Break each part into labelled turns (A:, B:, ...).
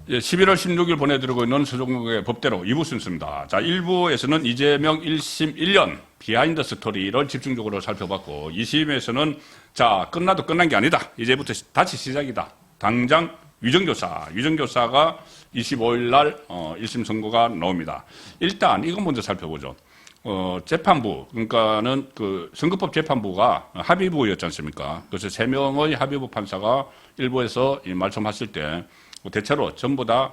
A: 예, 11월 16일 보내드리고 있는 서종국의 법대로 2부 순서입니다. 자, 1부에서는 이재명 1심 1년 비하인드 스토리를 집중적으로 살펴봤고, 2심에서는 자, 끝나도 끝난 게 아니다. 이제부터 다시 시작이다. 당장 위정교사가 25일 날 1심 선고가 나옵니다. 일단 이건 먼저 살펴보죠. 재판부, 그러니까는 그 선거법 재판부가 합의부였지 않습니까? 그래서 3명의 합의부 판사가 일부에서 말씀하실 때 대체로 전부 다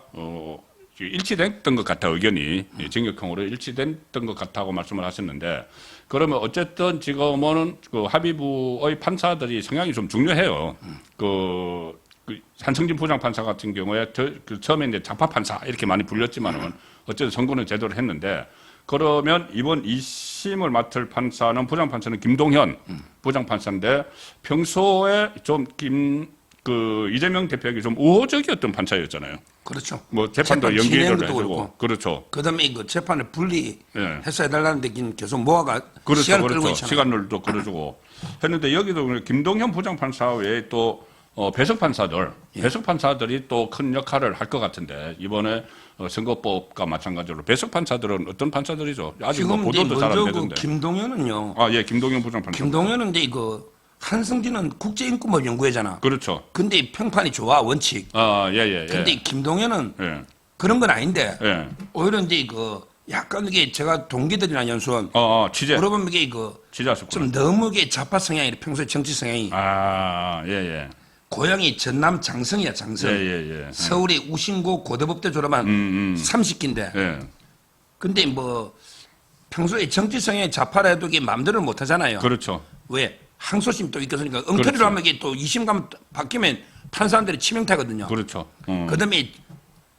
A: 일치됐던 것 같아, 의견이. 징역형으로 일치됐던 것 같다고 말씀을 하셨는데, 그러면 어쨌든 지금은 그 합의부의 판사들이 성향이 좀 중요해요. 그 한성진 부장판사 같은 경우에 처음에 이제 자파 판사 이렇게 많이 불렸지만은 어쨌든 선고는 제대로 했는데, 그러면 이번 2심을 맡을 판사는 부장판사는 김동현 부장판사인데, 평소에 좀 이재명 대표에게 좀 우호적이었던 판사였잖아요.
B: 그렇죠.
A: 뭐 재판도 연기를 해주고.
B: 그렇고.
A: 그렇죠.
B: 그다음에 그 재판을 분리해서 해달라는데 계속 모아가
A: 그렇죠,
B: 시간을
A: 그렇죠.
B: 끌고 있잖아요.
A: 시간을도 끌어주고 했는데, 여기도 김동현 부장판사 외에 또 배석 판사들이 또 큰 역할을 할 것 같은데, 이번에 선거법과 마찬가지로 배석 판사들은 어떤 판사들이죠? 아직 뭐
B: 지금
A: 보도도 잘 안
B: 먼저
A: 되던데.
B: 김동현은요.
A: 예, 김동현 부장판사.
B: 김동현은 이제 한승진은 국제인권법 연구회잖아.
A: 그렇죠.
B: 근데 평판이 좋아, 원칙.
A: 예.
B: 근데 김동현은
A: 예.
B: 그런 건 아닌데
A: 예.
B: 오히려 이제 약간 이게 제가 동기들이나 연수원
A: 취재.
B: 물어보면 이게
A: 취재하셨구나.
B: 좀 너무 좌파 성향이 평소에 정치 성향이
A: 예.
B: 고향이 전남 장성이야, 장성.
A: 예.
B: 서울의 우신고 고대법대 졸업한 30기인데.
A: 예.
B: 근데 평소에 정치 성향이 좌파라 해도 이게 마음대로 못 하잖아요.
A: 그렇죠.
B: 왜? 항소심 또 있겠으니까 엉터리로
A: 그렇죠.
B: 하면 이게 또 2심 가면 바뀌면 판사들이 치명타거든요.
A: 그렇죠.
B: 그다음에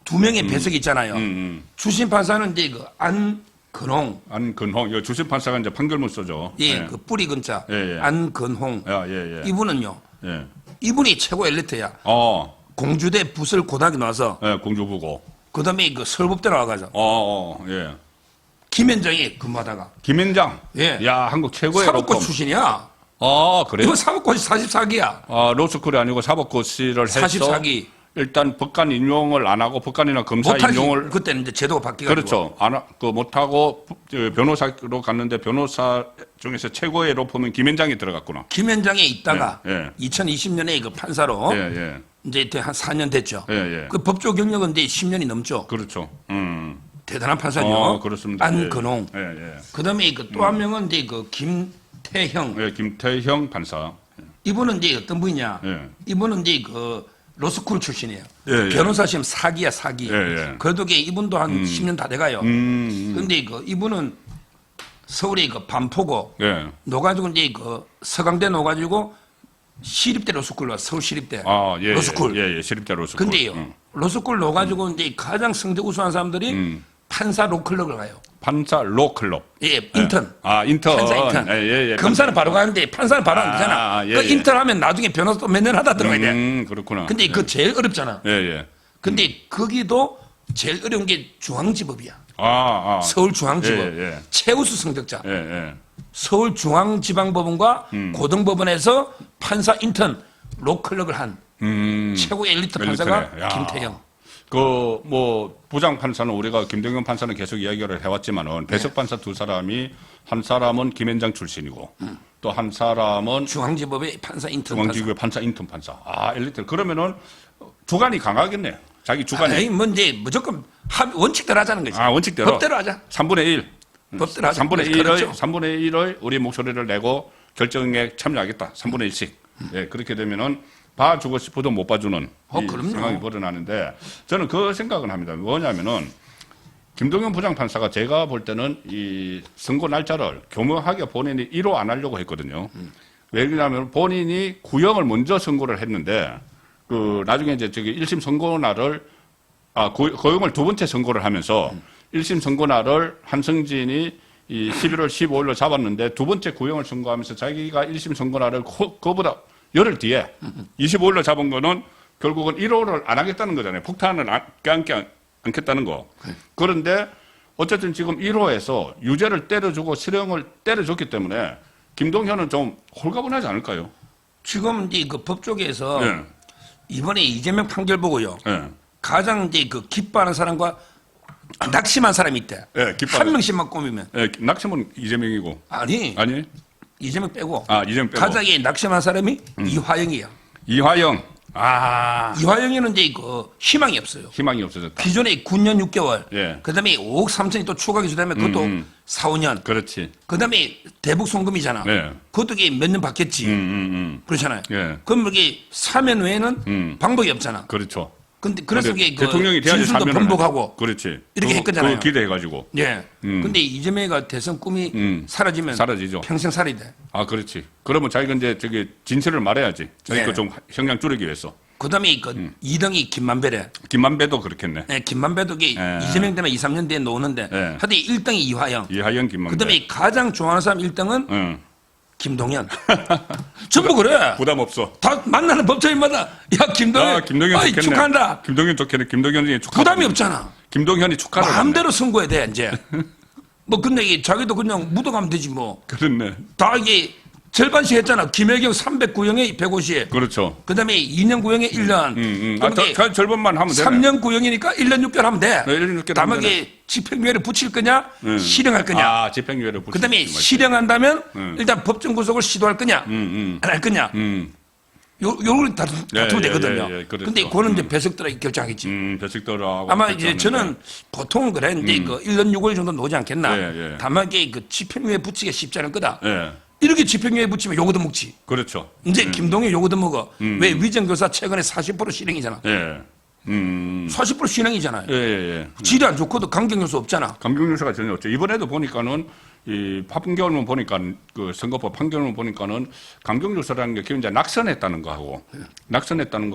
B: 2명의 배석이 있잖아요. 주심 판사는 이제 안근홍.
A: 안근홍. 이거 주심 판사가 이제 판결문 써죠.
B: 예, 그 뿌리 근자.
A: 예.
B: 안근홍.
A: 예.
B: 이분은요.
A: 예.
B: 이분이 최고 엘리트야. 공주대 부설 고등학교 나와서.
A: 예, 공주부고.
B: 그다음에 서울법대 나와가지고.
A: 예.
B: 김현정이 근무하다가.
A: 김현장.
B: 예.
A: 야, 한국 최고의
B: 사법고
A: 로펌.
B: 출신이야.
A: 그래요?
B: 이거 사법고시 44기야.
A: 로스쿨이 아니고 사법고시를 해서
B: 44기.
A: 일단 법관 인용을 안 하고 법관이나 검사
B: 못하지.
A: 인용을
B: 그때는 이제 제도가 바뀌고.
A: 그렇죠. 못하고 변호사로 갔는데, 변호사 중에서 최고의 로펌은 김현장이 들어갔구나.
B: 김현장에 있다가
A: 예.
B: 2020년에 그 판사로
A: 예.
B: 이제 한 4년 됐죠.
A: 예.
B: 그 법조 경력은 이제 10년이 넘죠.
A: 그렇죠.
B: 대단한 판사죠.
A: 그렇습니다.
B: 안근홍.
A: 예.
B: 그다음에 또 한 명은 이제 김태형.
A: 예, 김태형 판사.
B: 이분은 이제 어떤 분이냐?
A: 예.
B: 이분은 이제 로스쿨 출신이에요.
A: 예.
B: 변호사 시험 4기야, 4기.
A: 예.
B: 그래도 이분도 한 10년 다 돼가요. 근데 이분은 서울의 반포고
A: 예.
B: 노가지고 이제 서강대 노가지고 시립대 로스쿨로 와, 서울시립대.
A: 예.
B: 로스쿨.
A: 예. 시립대 로스쿨.
B: 근데요, 로스쿨 노가지고 이제 가장 성적 우수한 사람들이 판사 로클럽을 가요.
A: 판사 로클럽.
B: 예, 인턴.
A: 인턴.
B: 판사 인턴.
A: 예.
B: 검사는 바로 가는데 판사는 바로 안 되잖아.
A: 예.
B: 그 인턴 하면 나중에 변호사 또 몇 년 하다 들어가야 돼.
A: 그렇구나.
B: 근데 그 제일 어렵잖아.
A: 예.
B: 근데 거기도 제일 어려운 게 중앙지법이야. 서울중앙지법.
A: 예.
B: 최우수 성적자.
A: 예.
B: 서울중앙지방법원과 고등법원에서 판사 인턴 로클럭을 한 최고의 엘리트 판사가
A: 엘리트네. 야.
B: 김태형.
A: 부장 판사는 우리가 김동현 판사는 계속 이야기를 해왔지만은, 배석 판사 두 사람이, 한 사람은 김현장 출신이고, 또 한 사람은
B: 중앙지법의 판사 인턴
A: 중앙지구의 판사 인턴 판사. 엘리트. 그러면은 주관이 강하겠네. 자기 주관이.
B: 이제 무조건 원칙대로 하자는 거지.
A: 원칙대로.
B: 법대로 하자.
A: 3분의 1.
B: 법대로 하자.
A: 3분의 1의 우리 목소리를 내고 결정에 참여하겠다. 3분의 1씩. 예, 그렇게 되면은 봐주고 싶어도 못 봐주는 이
B: 그럼요.
A: 상황이 벌어나는데, 저는 그 생각은 합니다. 뭐냐면은, 김동현 부장판사가 제가 볼 때는 이 선고 날짜를 교묘하게 본인이 1호 안 하려고 했거든요. 왜냐하면 본인이 구형을 먼저 선고를 했는데, 나중에 이제 1심 선고 날을, 고형을 두 번째 선고를 하면서 1심 선고 날을 한성진이 이 11월 15일로 잡았는데, 두 번째 구형을 선고하면서 자기가 1심 선고 날을 그보다 열흘 뒤에 25일로 잡은 거는 결국은 1호를 안 하겠다는 거잖아요. 폭탄을 껴안지 않겠다는 거. 그런데 어쨌든 지금 1호에서 유죄를 때려주고 실형을 때려줬기 때문에 김동현은 좀 홀가분하지 않을까요?
B: 지금 이제 법 쪽에서 이번에 이재명 판결 보고요. 가장 이제 그 기뻐하는 사람과 낙심한 사람이 있대.
A: 예, 기뻐하는-
B: 한 명씩만 꼽으면
A: 예, 낙심은 이재명이고.
B: 아니
A: 아니?
B: 이재명 빼고
A: 이재명 빼고.
B: 가장 낙심한 사람이 이화영이야.
A: 이화영.
B: 이화영에는 이제 그 희망이 없어요.
A: 희망이 없어졌다.
B: 기존에 9년 6개월,
A: 예.
B: 그다음에 5억 3천이 또 추가 기수되면 그것도 4, 5년.
A: 그렇지.
B: 그다음에 대북 송금이잖아.
A: 네.
B: 그것도 몇 년 받겠지. 그렇잖아요.
A: 예.
B: 그럼 이게 사면 외에는 방법이 없잖아.
A: 그렇죠.
B: 근데 그래서
A: 근데
B: 이게 그
A: 대통령이 돼야지
B: 진술도
A: 사면을
B: 번복하고
A: 하지. 그렇지.
B: 이렇게 했거든요.
A: 그거 기대해가지고.
B: 예. 근데 이재명이가 대선 꿈이 사라지면
A: 사라지죠.
B: 평생 살이 돼.
A: 그렇지. 그러면 자기가 이제 저기 진실을 말해야지. 자기
B: 예.
A: 거 좀 형량 줄이기 위해서.
B: 그다음에 그 2등이 김만배래.
A: 김만배도 그렇겠네.
B: 네, 김만배도 이게
A: 예.
B: 이재명 때문에 2, 3년 뒤에 노는데
A: 예.
B: 하여튼 1등이 이화영.
A: 이하영, 김만배.
B: 그다음에 가장 좋아하는 사람 1등은
A: 응.
B: 김동연. 전부 그래.
A: 부담 없어.
B: 다 만나는 법조인마다 야 김동연,
A: 김동연
B: 아이,
A: 좋겠네.
B: 축하한다.
A: 김동연 좋겠네. 김동연이 축하.
B: 부담이 없잖아.
A: 김동연이 축하를.
B: 마음대로 선거해야 돼 이제. 뭐 근데 이게 자기도 그냥 묻어가면 되지 뭐.
A: 그렇네.
B: 다 이게 절반씩 했잖아. 김혜경 300구형에 150.
A: 그렇죠.
B: 그다음에 2년 구형에 1년. 그럼 이게
A: 절반만 하면 되네.
B: 3년 구형이니까 1년 6개월 하면 돼.
A: 네, 1년 6개월
B: 다만
A: 하면 되네.
B: 이게 집행유예를 붙일 거냐, 실행할 거냐.
A: 집행유예를 붙일
B: 그다음에
A: 수 있지,
B: 실행한다면 일단 법정 구속을 시도할 거냐, 안 할 거냐. 요걸 다투면 되거든요.
A: 그렇죠.
B: 근데 그거는 이제 배석들이 결정하겠지.
A: 배식도라고.
B: 아마 이제 저는 보통은 그래. 이제 그 1년 6월 정도 놓지 않겠나.
A: 예.
B: 다만 이게 그 집행유예 붙이기가 쉽지 않을 거다.
A: 예.
B: 이렇게 집행유예 붙이면 요거도 먹지.
A: 그렇죠.
B: 이제 김동연 요거도 먹어. 왜 위정교사 최근에 40% 실행이잖아.
A: 예.
B: 40% 실행이잖아요.
A: 예.
B: 질이 안 좋고도 강경 요소 없잖아.
A: 감경 요소가 전혀 없죠. 이번에도 보니까는 이 판결문 보니까 그 선거법 판결문 보니까는 감경 요소라는 게 기본 이제 낙선했다는 거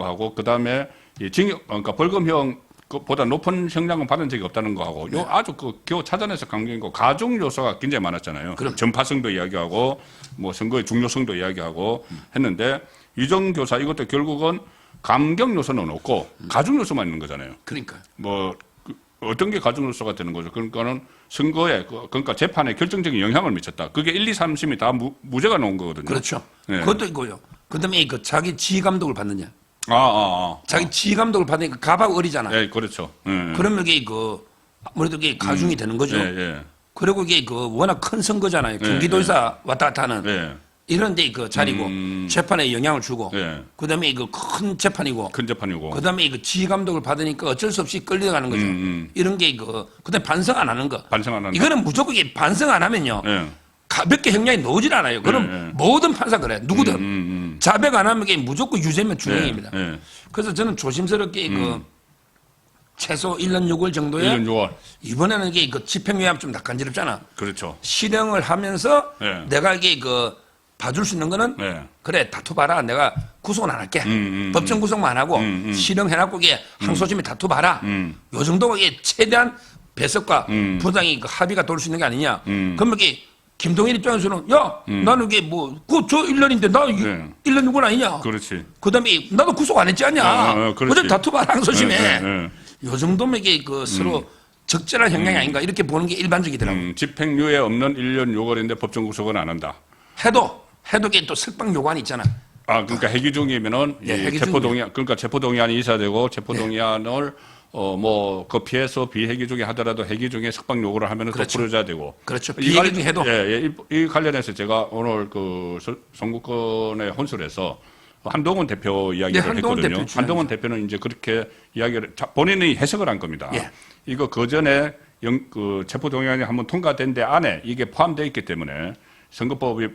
A: 하고 그다음에 이 징역 그러니까 벌금형 보다 높은 형량은 받은 적이 없다는 거 하고 요 아주 그 겨우 찾아내서 감경이고 가중 요소가 굉장히 많았잖아요.
B: 그럼.
A: 전파성도 이야기하고 뭐 선거의 중요성도 이야기하고 했는데 이정교사 이것도 결국은 감경 요소는 없고 가중 요소만 있는 거잖아요.
B: 그러니까.
A: 뭐 어떤 게 가중 요소가 되는 거죠. 그러니까는 선거에 그러니까 재판에 결정적인 영향을 미쳤다. 그게 1, 2, 3심이 다 무죄가 나온 거거든요.
B: 그렇죠.
A: 예.
B: 그것도 있고요. 그다음에 그 자기 지휘 감독을 받느냐.
A: 아.
B: 자기 지휘 감독을 받으니까 가박 어리잖아.
A: 예, 그렇죠.
B: 그러면 이게 그 아무래도 이게 가중이 되는 거죠.
A: 예.
B: 그리고 이게 그 워낙 큰 선거잖아요. 경기도에서 왔다 갔다 하는
A: 예.
B: 이런데 그 자리고 재판에 영향을 주고.
A: 예.
B: 그다음에 이거 큰 재판이고.
A: 큰 재판이고.
B: 그다음에 이거 지휘 감독을 받으니까 어쩔 수 없이 끌려가는 거죠. 이런 게 그 그다음에 반성 안 하는 거.
A: 반성 안 한다.
B: 이거는 무조건 이게 반성 안 하면요.
A: 예.
B: 가볍게 형량이 나오질 않아요. 그럼 모든 판사 그래. 누구든. 자백 안 하면 이게 무조건 유죄면 중형입니다.
A: 예.
B: 그래서 저는 조심스럽게 그 최소 1년 6월 정도에
A: 1년 6월.
B: 이번에는 이게 그 집행유예 좀 낯간지럽잖아.
A: 그렇죠.
B: 실행을 하면서
A: 예.
B: 내가 이게 그 봐줄 수 있는 거는
A: 예.
B: 그래 다투봐라. 내가 구속은 안 할게. 법정 구속만 안 하고 실행해놨고 이게 항소심에 다투봐라. 요 정도가 이게 최대한 배석과 부당이 그 합의가 돌 수 있는 게 아니냐. 그러면 이게 김동연 입장에서는 야 나는 이게 뭐 저 1년인데 나 1년 6월 아니냐.
A: 그렇지.
B: 그다음에 나도 구속 안 했지 않냐.
A: 그렇지.
B: 어제 다투봐라 항소심에.
A: 예.
B: 요 정도면 이게 그 서로 적절한 형량이 아닌가 이렇게 보는 게 일반적이더라고요.
A: 집행유예 없는 1년 6월인데 법정 구속은 안 한다.
B: 해도 이게 또 석방 요관이 있잖아.
A: 그러니까 해기 중이면은
B: 예, 해기
A: 체포동의안 그러니까 체포동의안이 있어야 되고 체포동의안을 그 피해서 비해기 중에 하더라도 해기 중에 석방 요구를 하면은 또
B: 그렇죠.
A: 풀어줘야 되고.
B: 그렇죠.
A: 이
B: 비해기 중에 해도.
A: 이 관련해서 제가 오늘 그 선거권의 혼술에서 한동훈 대표 이야기를
B: 네, 한동훈
A: 했거든요.
B: 대표
A: 한동훈 대표는 이제 그렇게 이야기를 본인이 해석을 한 겁니다.
B: 예.
A: 이거 그 전에 그 체포동의안이 한번 통과된 데 안에 이게 포함되어 있기 때문에 선거법이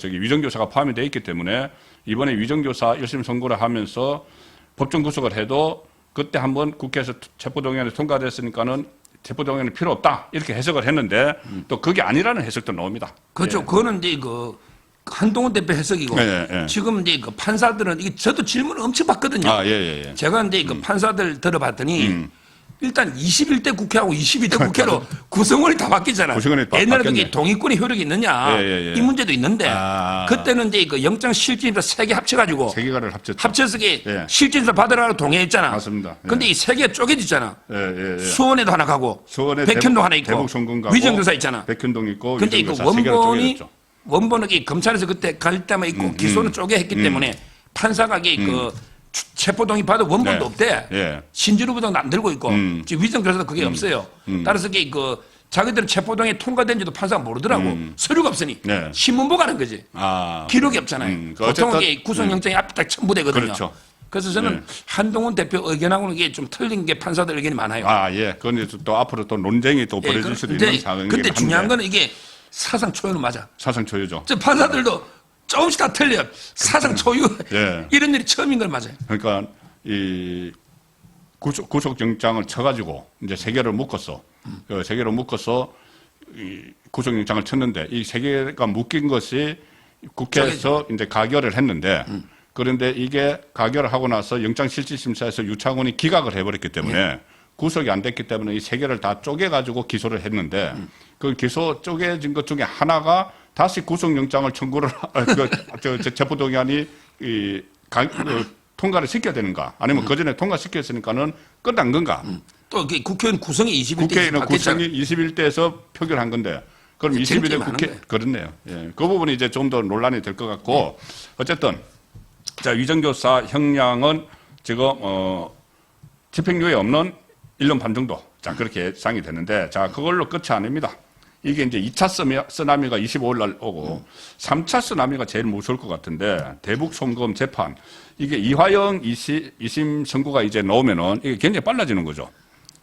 A: 위정교사가 포함이 되어 있기 때문에 이번에 위정교사 1심 선고를 하면서 법정 구속을 해도 그때 한번 국회에서 체포동의안이 통과됐으니까는 체포동의안이 필요 없다 이렇게 해석을 했는데 또 그게 아니라는 해석도 나옵니다.
B: 그렇죠.
A: 예.
B: 그거는 이제 그 한동훈 대표 해석이고
A: 예.
B: 지금 이제 그 판사들은 이게 저도 질문을 엄청 받거든요.
A: 예.
B: 제가 이제 그 판사들 들어봤더니 일단 21대 국회하고 22대 국회로 구성원이 다 바뀌잖아요.
A: 구성원이 다
B: 옛날에도
A: 바뀌었네.
B: 이게 동의권이 효력이 있느냐
A: 예.
B: 이 문제도 있는데
A: 아.
B: 그때는 이제 그 영장 실질인사 3개 합쳐가지고
A: 세 개가를 합쳤죠.
B: 합쳐서 이게
A: 예.
B: 실질인사 받으라고 동의했잖아.
A: 맞습니다. 예.
B: 근데 이 3개가 쪼개졌잖아.
A: 예.
B: 수원에도 하나 가고
A: 수원에
B: 백현도 하나 있고
A: 대북 성군 가고
B: 위정교사 있잖아.
A: 백현동 있고
B: 근데 이거
A: 위정교사 세 개로
B: 원본이
A: 쪼개졌죠.
B: 원본은 검찰에서 그때 갈 때만 있고 기소는 쪼개 했기 때문에 판사가 이게 그 체포동의 받은 원본도
A: 네.
B: 없대.
A: 예.
B: 신진우 부장도 안 들고 있고 지금 위정교사도 그게 없어요. 따라서 그게 그 자기들은 체포동에 통과된지도 판사가 모르더라고. 서류가 없으니
A: 네.
B: 신문 보고 하는 거지.
A: 아.
B: 기록이 없잖아요.
A: 그
B: 보통
A: 어쨌든,
B: 이게 구속영장이 앞에 딱 첨부되거든요.
A: 그렇죠.
B: 그래서 저는 한동훈 대표 의견하고는 이게 좀 틀린 게 판사들 의견이 많아요.
A: 아, 예. 그건 이제 또 앞으로 또 논쟁이 또 벌어질 수도 있는 상황이긴
B: 근데 중요한
A: 한데.
B: 거는 이게 사상 초유는 맞아.
A: 사상 초유죠.
B: 저 판사들도 조금씩 다 틀려. 사상 초유
A: 예.
B: 이런 일이 처음인 걸 맞아요.
A: 그러니까 이 구속영장을 쳐가지고 이제 세 개를 묶었어. 그 세 개를 묶어서 이 구속영장을 쳤는데 이 세 개가 묶인 것이 국회에서 이제 가결을 했는데 그런데 이게 가결을 하고 나서 영장실질심사에서 유창훈이 기각을 해버렸기 때문에 구속이 안 됐기 때문에 이 세 개를 다 쪼개가지고 기소를 했는데 그 기소 쪼개진 것 중에 하나가 다시 구속영장을 청구를 체포동의안이 통과를 시켜야 되는가 아니면 그 전에 통과시켰으니까는 끝난 건가?
B: 또 국회의원 구성이 21대
A: 국회의원 구성이 21대에서 표결한 건데 그럼 21대 국회 그렇네요. 예. 그 부분이 이제 좀 더 논란이 될 것 같고 어쨌든 자 위정교사 형량은 지금 집행유예 없는 1년 반 정도 자 그렇게 예상이 되는데 자 그걸로 끝이 아닙니다. 이게 이제 2차 쓰나미가 25일 날 오고 3차 쓰나미가 제일 무서울 것 같은데 대북 송금 재판 이게 이화영 2심 선고가 이제 나오면은 이게 굉장히 빨라지는 거죠.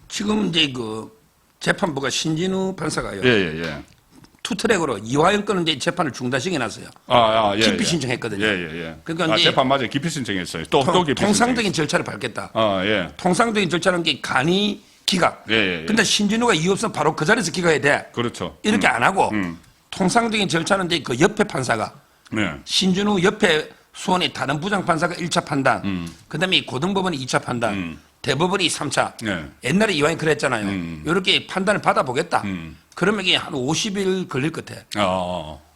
B: 지금 이제 그 재판부가 신진우 판사가요.
A: 예.
B: 투트랙으로 이화영 건은 이제 재판을 중단시켜놨어요.
A: 예.
B: 기피 신청했거든요.
A: 예.
B: 그러니까 이제
A: 재판 맞아요. 기피 신청했어요. 또 기피
B: 통상적인 절차를 밟겠다.
A: 예.
B: 통상적인 절차는 게 간이 기각.
A: 예.
B: 근데 신진우가 이유 없으면 바로 그 자리에서 기각해야 돼.
A: 그렇죠.
B: 이렇게 안 하고 통상적인 절차는 이제 그 옆에 판사가 신진우 옆에 수원의 다른 부장 판사가 1차 판단, 그다음에 이 고등법원이 2차 판단, 대법원이 3차. 옛날에 이화영 그랬잖아요. 이렇게 판단을 받아보겠다. 그러면 이게 한 50일 걸릴 것 같아.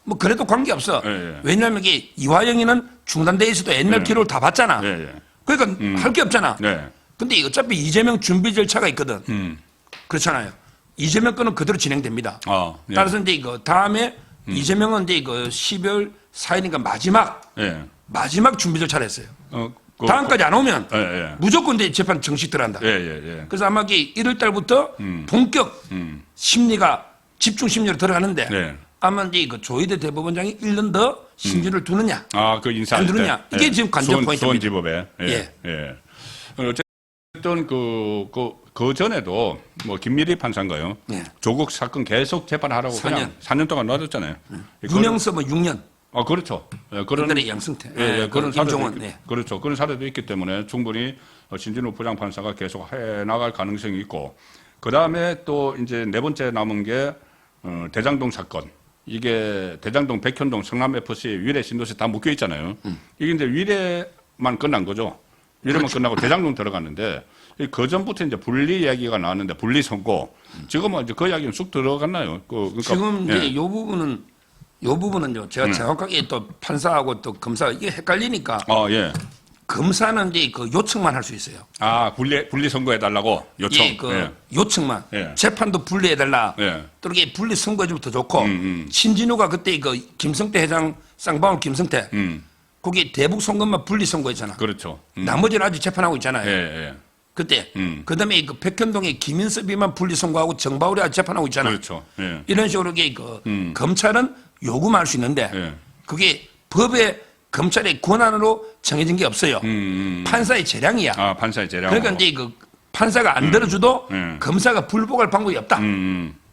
B: 뭐 그래도 관계없어. 왜냐하면 이게 이화영이는 중단돼 있어도 옛날 기록을 다 봤잖아. 그러니까 할 게 없잖아. 근데 어차피 이재명 준비 절차가 있거든. 그렇잖아요. 이재명 건은 그대로 진행됩니다. 따라서 이제 이거 다음에 이재명은 이제 이거 12월 4일인가 마지막 준비 절차를 했어요. 다음까지 안 오면 무조건 이제 재판 정식 들어간다. 그래서 아마 이게 1월 달부터 본격 심리가 집중 심리로 들어가는데 아마 이제 그 조희대 대법원장이 1년 더 신진을 두느냐,
A: 그 인사
B: 안 두느냐 이게 지금 관전 포인트입니다.
A: 수원지법에. 어쨌든 그 전에도 뭐 김미리 판사인가요? 조국 사건 계속 재판하라고
B: 4년.
A: 그냥 4년 동안 놔뒀잖아요.
B: 유명서 뭐 6년.
A: 그렇죠. 그런
B: 옛날에 양승태,
A: 그런
B: 임종원,
A: 사례도 그렇죠. 그런 사례도 있기 때문에 충분히 신진우 부장 판사가 계속 해 나갈 가능성이 있고 그 다음에 또 이제 네 번째 남은 게 대장동 사건. 이게 대장동, 백현동, 성남 FC, 위례, 신도시 다 묶여 있잖아요. 이게 이제 위례만 끝난 거죠. 위례만 끝나고 대장동 들어갔는데 그 전부터 이제 분리 이야기가 나왔는데 분리 선고. 지금은 이제 그 이야기는 쑥 들어갔나요? 그러니까,
B: 지금 이제 요 부분은요. 제가 정확하게 또 판사하고 또 검사 이게 헷갈리니까. 검사는 이제 그 요청만 할 수 있어요.
A: 분리 선고해 달라고 요청.
B: 요청만. 재판도 분리해 달라. 또 이렇게 분리 선고해 주면 더 좋고. 신진우가 그때 그 김성태 회장 쌍방울 김성태. 거기 대북 송금만 분리 선고했잖아.
A: 그렇죠.
B: 나머지는 아직 재판하고 있잖아요. 그때. 그다음에 그 백현동의 김인섭이만 분리 선고하고 정바울이 아직 재판하고 있잖아.
A: 그렇죠.
B: 이런 식으로 이게 검찰은 요구만 할 수 있는데 그게 법에 검찰의 권한으로 정해진 게 없어요. 판사의 재량이야.
A: 판사의 재량.
B: 그러니까 이제 그 판사가 안 들어줘도 검사가 불복할 방법이 없다.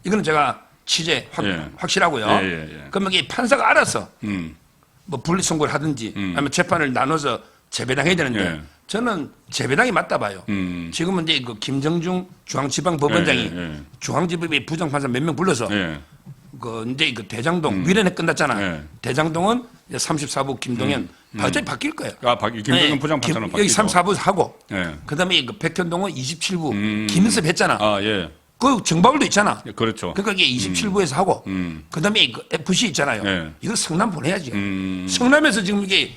B: 이거는 제가 취재 확실하고요. 그러면 이게 판사가 알아서 뭐 분리 선고를 하든지 아니면 재판을 나눠서 재배당해야 되는데 저는 재배당이 맞다 봐요. 지금은 이제 그 김정중 중앙지방법원장이 중앙지법의 부장판사 몇 명 불러서 그 이제 그 대장동 위례는 끝났잖아. 대장동은 34부 김동연 어차피 바뀔 거예요.
A: 김동연 부장판사는 바뀌죠.
B: 여기 34부 하고 그다음에 그 백현동은 27부 김인섭 했잖아. 그 정바울도 있잖아.
A: 그렇죠.
B: 그러니까 이게 27부에서 하고 그다음에 그 FC 있잖아요. 이거 성남 보내야지. 성남에서 지금 이게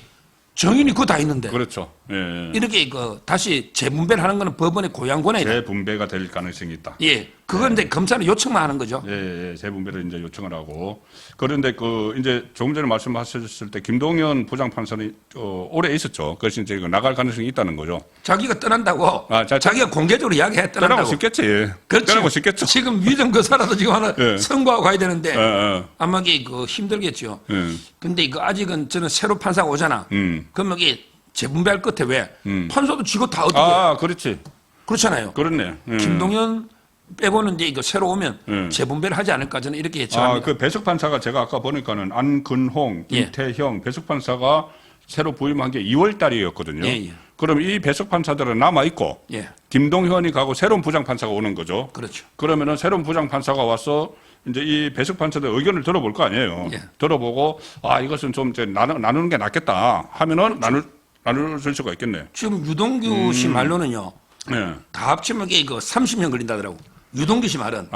B: 정인이 그거 다 있는데
A: 그렇죠. 예.
B: 이렇게 그 다시 재분배를 하는 거는 법원에 고양권에
A: 재분배가 될 가능성이 있다.
B: 예, 그건데 검사는 요청만 하는 거죠.
A: 예, 재분배를 이제 요청을 하고 그런데 그 이제 조금 전에 말씀하셨을 때 김동연 부장판사는 오래 있었죠. 그래서 이제 나갈 가능성이 있다는 거죠.
B: 자기가 떠난다고
A: 자,
B: 자기가 공개적으로 이야기해
A: 떠나고
B: 떠난다고.
A: 싶겠지.
B: 그렇지.
A: 떠나고 싶겠죠.
B: 지금 위정교사라도 지금 하나
A: 예.
B: 선고하고 가야 되는데
A: 예.
B: 아마 이게 그 힘들겠죠.
A: 예.
B: 근데 이거 아직은 저는 새로 판사가 오잖아. 그러면 이게 재분배할 끝에 왜 판사도 지고 다 어떻게 해?
A: 그렇지.
B: 그렇잖아요.
A: 그렇네.
B: 김동연 빼고는 이제 이거 새로 오면 재분배를 하지 않을까 저는 이렇게 예측합니다.
A: 그 배석 판사가 제가 아까 보니까는 안근홍,
B: 예.
A: 김태형 배석 판사가 새로 부임한 게 2월 달이었거든요.
B: 예, 예.
A: 그럼 이 배석 판사들은 남아 있고
B: 예,
A: 김동현이 가고 새로운 부장 판사가 오는 거죠.
B: 그렇죠.
A: 그러면은 새로운 부장 판사가 와서 이제 이 배석 판사들 의견을 들어볼 거 아니에요.
B: 예.
A: 들어보고 이것은 좀 이제 나누는 게 낫겠다 하면은 나눌 수가 있겠네요.
B: 지금 유동규 씨 말로는요.
A: 네.
B: 다 합치면 이게 그 30년 걸린다더라고. 유동규 씨 말은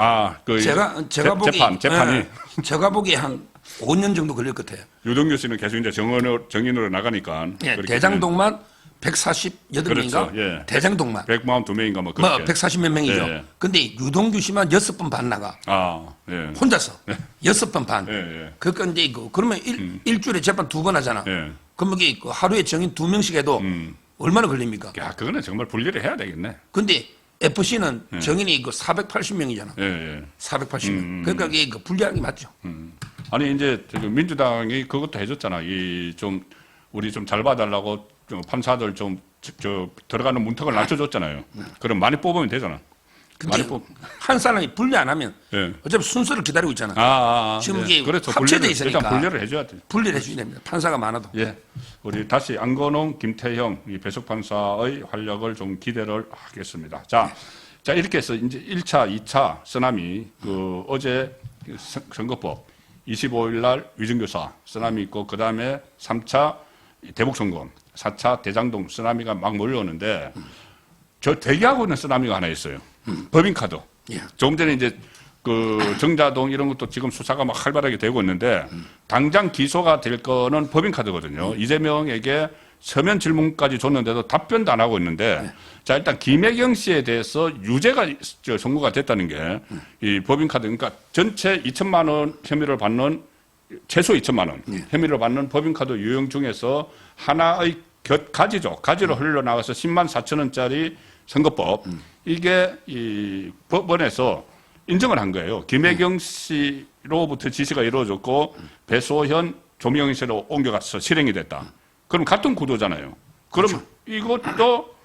A: 그
B: 제가 보기
A: 재판이
B: 예, 제가 보기에 한 5년 정도 걸릴 것 같아요.
A: 유동규 씨는 계속 이제 정인으로 나가니까.
B: 예,
A: 그렇게
B: 대장동만 148명인가?
A: 그렇죠. 예.
B: 대장동만
A: 142명인가 뭐 그렇게.
B: 140몇 명이죠.
A: 예.
B: 근데 유동규 씨만 6번 반 나가.
A: 예.
B: 혼자서 6번 반.
A: 예, 예.
B: 그러니까 이제 그러면 일주일에 재판 2번 하잖아.
A: 예.
B: 그러면 이게 그 하루에 정인 2명씩 해도 얼마나 걸립니까?
A: 야, 그거는 정말 분리를 해야 되겠네.
B: 근데 FC는 정인이 그 480명이잖아.
A: 예, 예.
B: 480명. 그러니까 이게 그 분리하는 게 맞죠.
A: 아니 이제 지금 민주당이 그것도 해줬잖아. 우리 좀 잘 봐달라고 좀 판사들 좀 들어가는 문턱을 낮춰줬잖아요. 그럼 많이 뽑으면 되잖아.
B: 근데
A: 많이 뽑.
B: 한 사람이 분리 안 하면
A: 예.
B: 어차피 순서를 기다리고 있잖아. 지금
A: 예.
B: 이게
A: 그렇죠.
B: 합체돼
A: 분리를,
B: 있으니까.
A: 일단 분리를 해줘야 돼.
B: 분리를 해줘야 됩니다. 판사가 많아도.
A: 예. 우리 다시 안건홍, 김태형, 이 배석 판사의 활약을 좀 기대를 하겠습니다. 자, 이렇게 해서 이제 1차, 2차 쓰나미, 어제 선거법 25일 날 위증교사 쓰나미 있고, 그 다음에 3차 대북선거, 4차 대장동 쓰나미가 막 몰려오는데, 저 대기하고 있는 쓰나미가 하나 있어요. 법인카드.
B: 예.
A: 조금 전에 이제 정자동 이런 것도 지금 수사가 막 활발하게 되고 있는데 당장 기소가 될 거는 법인카드거든요. 이재명에게 서면 질문까지 줬는데도 답변도 안 하고 있는데 자, 일단 김혜경 씨에 대해서 유죄가 선고가 됐다는 게 이 법인카드, 그러니까 전체 2천만 원 혐의를 받는 최소 2천만 원 혐의를 받는 법인카드 유형 중에서 하나의 가지죠. 가지로 흘러나가서 10만 4천 원짜리 선거법 이게 이 법원에서 인정을 한 거예요. 김혜경 씨로부터 지시가 이루어졌고 배소현, 조명희 씨로 옮겨가서 실행이 됐다. 그럼 같은 구도잖아요. 그럼
B: 그렇죠.
A: 이것도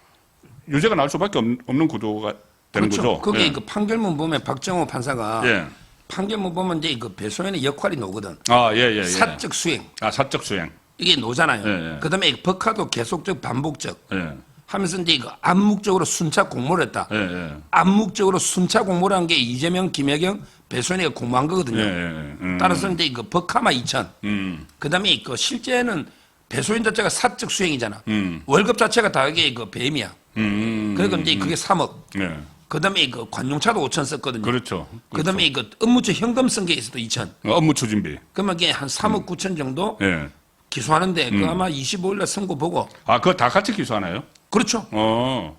A: 유죄가 나올 수밖에 없는 구도가 되는
B: 그렇죠.
A: 거죠.
B: 거기
A: 예.
B: 그 판결문 보면 박정호 판사가
A: 예.
B: 판결문 보면 이제 그 배소연의 역할이 노거든.
A: 예.
B: 사적 수행.
A: 사적 수행.
B: 이게 노잖아요.
A: 예, 예.
B: 그다음에 법카도 계속적 반복적
A: 예.
B: 하면서 이제 그 암묵적으로 순차 공모를 했다.
A: 예.
B: 암묵적으로 순차 공모를 한 게 이재명, 김혜경, 배소연이가 공모한 거거든요. 따라서 이제 그 법카마 2천. 그다음에 그 실제는 배소연 자체가 사적 수행이잖아. 월급 자체가 다 이게 그 배임이야. 그러니까 이제 그게 3억.
A: 예.
B: 그다음에 그 관용차도 5천 썼거든요.
A: 그렇죠.
B: 그다음에 그 업무처 현금 쓴 게 있어도 2천.
A: 업무 추진비.
B: 그러면 이게 한 3억 9천 정도
A: 예.
B: 기소하는데 그 아마 25일 날 선고 보고
A: 그거 다 같이 기소하나요?
B: 그렇죠.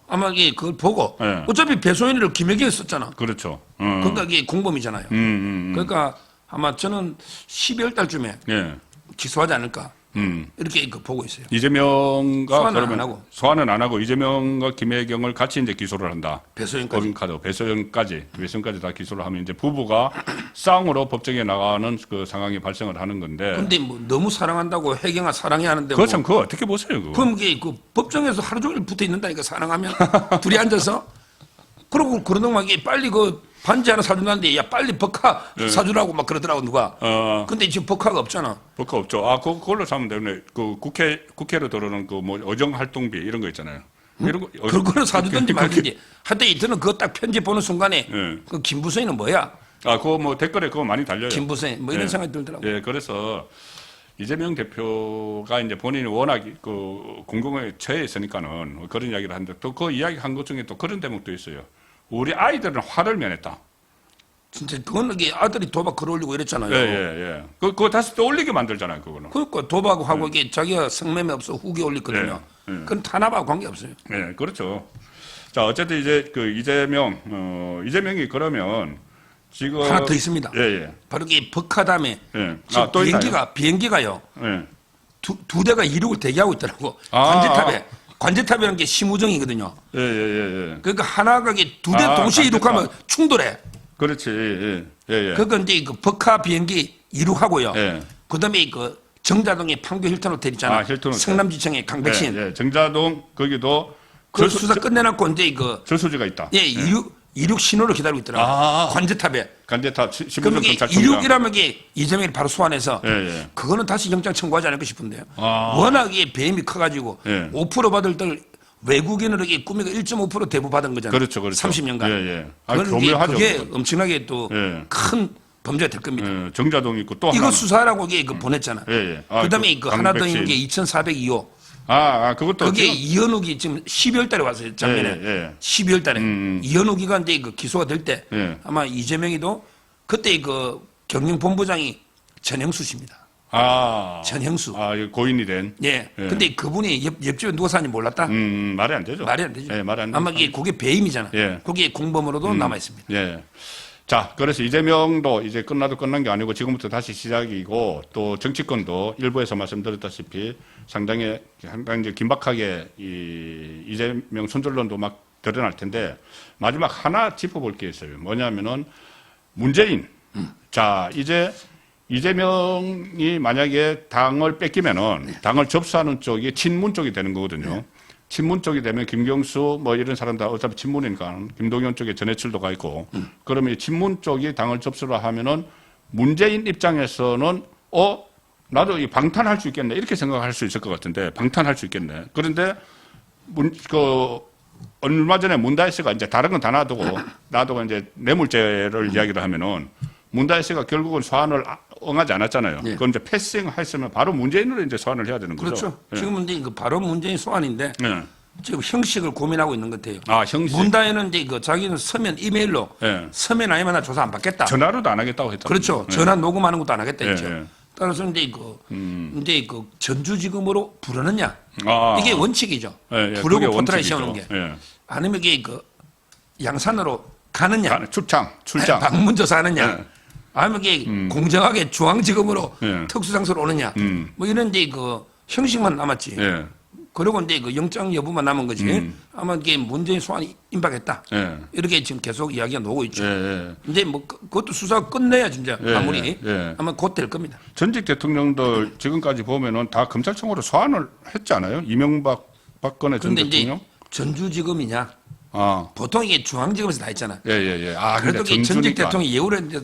B: 아마 이게 그걸 보고
A: 예.
B: 어차피 배소연이를 김혜경이 썼잖아.
A: 그렇죠.
B: 그러니까 이게 공범이잖아요. 그러니까 아마 저는 12월 달쯤에
A: 예.
B: 기소하지 않을까 이렇게 그 보고 있어요.
A: 이재명과
B: 소환은
A: 그러면
B: 안 하고.
A: 소환은 안 하고 이재명과 김혜경을 같이 이제 기소를 한다.
B: 배소연까지.
A: 법인카드, 배소연까지 다 기소를 하면 이제 부부가 쌍으로 법정에 나가는 그 상황이 발생을 하는 건데.
B: 근데 뭐 너무 사랑한다고 혜경아 사랑해 하는데
A: 그거
B: 뭐
A: 참 그거 어떻게 보세요, 그거?
B: 그럼 이게 그 법정에서 하루 종일 붙어 있는다니까 사랑하면 둘이 앉아서 그러고 그러는 막 이게 빨리 그 반지 하나 사준다는데 야 빨리 법카 사주라고 막 그러더라고 누가. 근데 지금 법카가 없잖아.
A: 법카 없죠. 그걸로 사면 되네. 그 국회로 들어오는 그 뭐 어정 활동비 이런 거 있잖아요. 이런 거
B: 그거는 사주든지 말든지. 하여튼 이때는 그거 딱 편지 보는 순간에
A: 예.
B: 그 김부선이는 뭐야?
A: 그거 뭐 댓글에 그거 많이 달려요.
B: 김부선 뭐 이런
A: 예.
B: 생각이 들더라고.
A: 예, 그래서 이재명 대표가 이제 본인이 워낙 그 공공에 처해 있으니까는 그런 이야기를 하는데 또 그 이야기 한 것 중에 또 그런 대목도 있어요. 우리 아이들은 화를 면했다.
B: 진짜 그건 이게 아들이 도박 글 올리고 이랬잖아요.
A: 예, 예, 예. 그거 다시 또 올리게 만들잖아요, 그거는.
B: 그러니까 도박하고 이게 자기가 성매매 없어 후기 올렸거든요.
A: 예, 예.
B: 그건 탄압하고 관계 없어요.
A: 예, 그렇죠. 자, 어쨌든 이제 그 이재명이 그러면 지금
B: 하나 더 있습니다.
A: 예, 예.
B: 바로 이게 벅하다음에
A: 예.
B: 지금
A: 또 있나요?
B: 비행기가요.
A: 예.
B: 두 대가 이륙을 대기하고 있더라고.
A: 아,
B: 관제탑이라는 게 심우정이거든요.
A: 예, 예, 예, 예.
B: 그러니까 하나가 두 대 동시에
A: 관제탑.
B: 이륙하면 충돌해.
A: 그렇지. 예, 예, 예.
B: 그러니까 이제 그 벅하 비행기 이륙하고요.
A: 예.
B: 그다음에 그 정자동의 판교 힐튼 호텔 있잖아.
A: 아, 힐튼 호텔.
B: 성남지청의 강백신.
A: 예, 예. 정자동 거기도
B: 그 수사 끝내놨고 이제 그
A: 저수지가 있다.
B: 예, 이륙 신호를 기다리고 있더라고.
A: 아.
B: 관제탑에.
A: 간대탑
B: 그럼
A: 신분증
B: 이게
A: 검찰청장.
B: 이륙이라면 이게 이재명이 바로 소환해서
A: 예, 예.
B: 그거는 다시 영장 청구하지 않을까 싶은데요.
A: 아.
B: 워낙에 배임이 커가지고
A: 예.
B: 5% 받을 때 외국인으로 이게 꾸미가 1.5% 대부 받은 거잖아요.
A: 그렇죠, 그렇죠.
B: 30년간.
A: 예, 예. 아,
B: 그건 이게
A: 교묘하죠.
B: 그게
A: 그건.
B: 엄청나게 또
A: 예.
B: 큰 범죄가 될 겁니다.
A: 예, 정자동 있고 또
B: 이거
A: 하나.
B: 수사라고 이게 그 보냈잖아.
A: 예, 예. 아,
B: 그다음에
A: 그
B: 그 하나 더 있는
A: 강백신.
B: 게 2,402호.
A: 그것도
B: 그게
A: 지금-
B: 이현욱이 지금 12월 달에 왔어요. 작년에.
A: 예, 예.
B: 12월 달에. 이현욱이가 이제 그 기소가 될 때
A: 예.
B: 아마 이재명이도 그때 그 경영본부장이 전형수 씨입니다. 전형수.
A: 이거 고인이 된.
B: 예.
A: 예.
B: 근데 그분이 옆집에 누가 사는지 몰랐다?
A: 말이 안 되죠.
B: 말이 안 되죠.
A: 예, 말이 안 되죠.
B: 아마 그게 배임이잖아.
A: 예.
B: 그게 공범으로도 남아 있습니다.
A: 예. 자, 그래서 이재명도 이제 끝나도 끝난 게 아니고 지금부터 다시 시작이고 또 정치권도 일부에서 말씀드렸다시피 상당히 이제 긴박하게 이재명 손절론도 막 드러날 텐데 마지막 하나 짚어볼 게 있어요. 뭐냐면은 문재인. 자, 이제 이재명이 만약에 당을 뺏기면은 당을 접수하는 쪽이 친문 쪽이 되는 거거든요. 친문 쪽이 되면 김경수 뭐 이런 사람 다 어차피 친문이니까 김동연 쪽에 전해철도 가 있고 그러면 이 친문 쪽이 당을 접수를 하면은 문재인 입장에서는 나도 이 방탄할 수 있겠네 이렇게 생각할 수 있을 것 같은데 방탄할 수 있겠네. 그런데 얼마 전에 문다이스가 이제 다른 건 다 놔두고 이제 뇌물죄를 이야기를 하면은 문다이스가 결국은 소환을 응하지 않았잖아요.
B: 예.
A: 그건 이제 패싱 했으면 바로 문재인으로 이제 소환을 해야 되는 거죠.
B: 그렇죠.
A: 예.
B: 지금은 이제 그 바로 문재인 소환인데
A: 예.
B: 지금 형식을 고민하고 있는 것 같아요.
A: 형식.
B: 문다에는 이제 그 자기는 서면 이메일로
A: 예.
B: 서면 아니면 나 조사 안 받겠다.
A: 전화로도 안 하겠다고 했잖아요.
B: 그렇죠.
A: 예.
B: 전화 녹음하는 것도 안 하겠다
A: 예,
B: 했죠.
A: 예.
B: 따라서 이제 이제 그 전주지검으로 부르느냐 이게 원칙이죠.
A: 예, 예.
B: 부르고
A: 그게
B: 포트라이
A: 원칙이죠.
B: 세우는 게
A: 예.
B: 아니면 이게 그 양산으로 가느냐
A: 출장.
B: 방문조사 하느냐
A: 예.
B: 아니면 이게 공정하게 중앙지검으로
A: 예.
B: 특수장소로 오느냐 뭐 이런 이제 그 형식만 남았지.
A: 예.
B: 그리고 이제 그 영장 여부만 남은 거지. 아마 이게 문재인 소환이 임박했다.
A: 예.
B: 이렇게 지금 계속 이야기가 나오고 있죠.
A: 예.
B: 이제 뭐 그것도 수사 끝내야 진짜
A: 예,
B: 마무리.
A: 예.
B: 아마 곧 될 겁니다.
A: 전직 대통령들 지금까지 보면은 다 검찰청으로 소환을 했지 않아요? 이명박, 박근혜 전
B: 그런데 이제
A: 대통령?
B: 전주지검이냐?
A: 아,
B: 보통 이게 중앙지검에서 다 있잖아.
A: 예.
B: 그래도
A: 근데
B: 이게 전직
A: 전주니까.
B: 대통령이 예우를 이제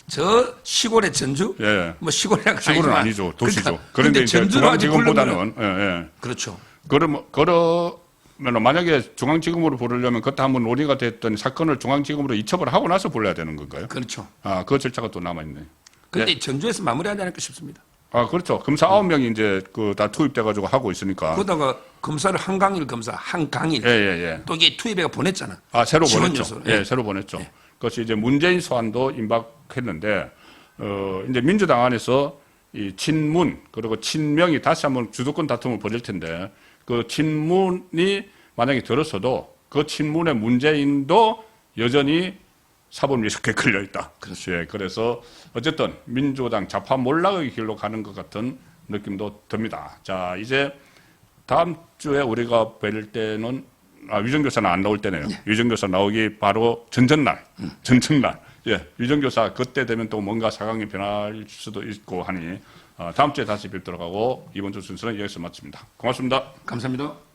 B: 저 시골의 전주?
A: 예.
B: 뭐 시골이라
A: 시골은 아니죠. 도시죠.
B: 그러니까,
A: 그런데
B: 근데
A: 이제
B: 전주로 아직
A: 중앙지검보다는,
B: 부르면은- 그렇죠.
A: 그러면 만약에 중앙지검으로 부르려면 그때 한번 논의가 됐던 사건을 중앙지검으로 이첩을 하고 나서 불러야 되는 건가요?
B: 그렇죠.
A: 그 절차가 또 남아있네.
B: 근데 전주에서 마무리하지 않을까 싶습니다.
A: 그렇죠. 검사 9명이 이제 다 투입돼가지고 하고 있으니까.
B: 그러다가 검사를 한강일 검사, 한강일.
A: 예.
B: 또 이게 투입해가 보냈잖아.
A: 새로
B: 지원
A: 보냈죠.
B: 요소로.
A: 예, 새로 보냈죠. 그것이 이제 문재인 소환도 임박했는데, 이제 민주당 안에서 이 친문, 그리고 친명이 다시 한번 주도권 다툼을 벌일 텐데, 그 친문이 만약에 들었어도 그 친문의 문재인도 여전히 사법 리스크에 걸려 있다. 그렇죠. 예, 그래서 어쨌든 민주당 좌파 몰락의 길로 가는 것 같은 느낌도 듭니다. 자, 이제 다음 주에 우리가 뵐 때는 위정교사는 안 나올 때네요. 위정교사 나오기 바로 전전날. 예, 위정교사 그때 되면 또 뭔가 상황이 변할 수도 있고 하니 다음 주에 다시 뵙도록 하고 이번 주 순서는 여기서 마칩니다. 고맙습니다.
B: 감사합니다.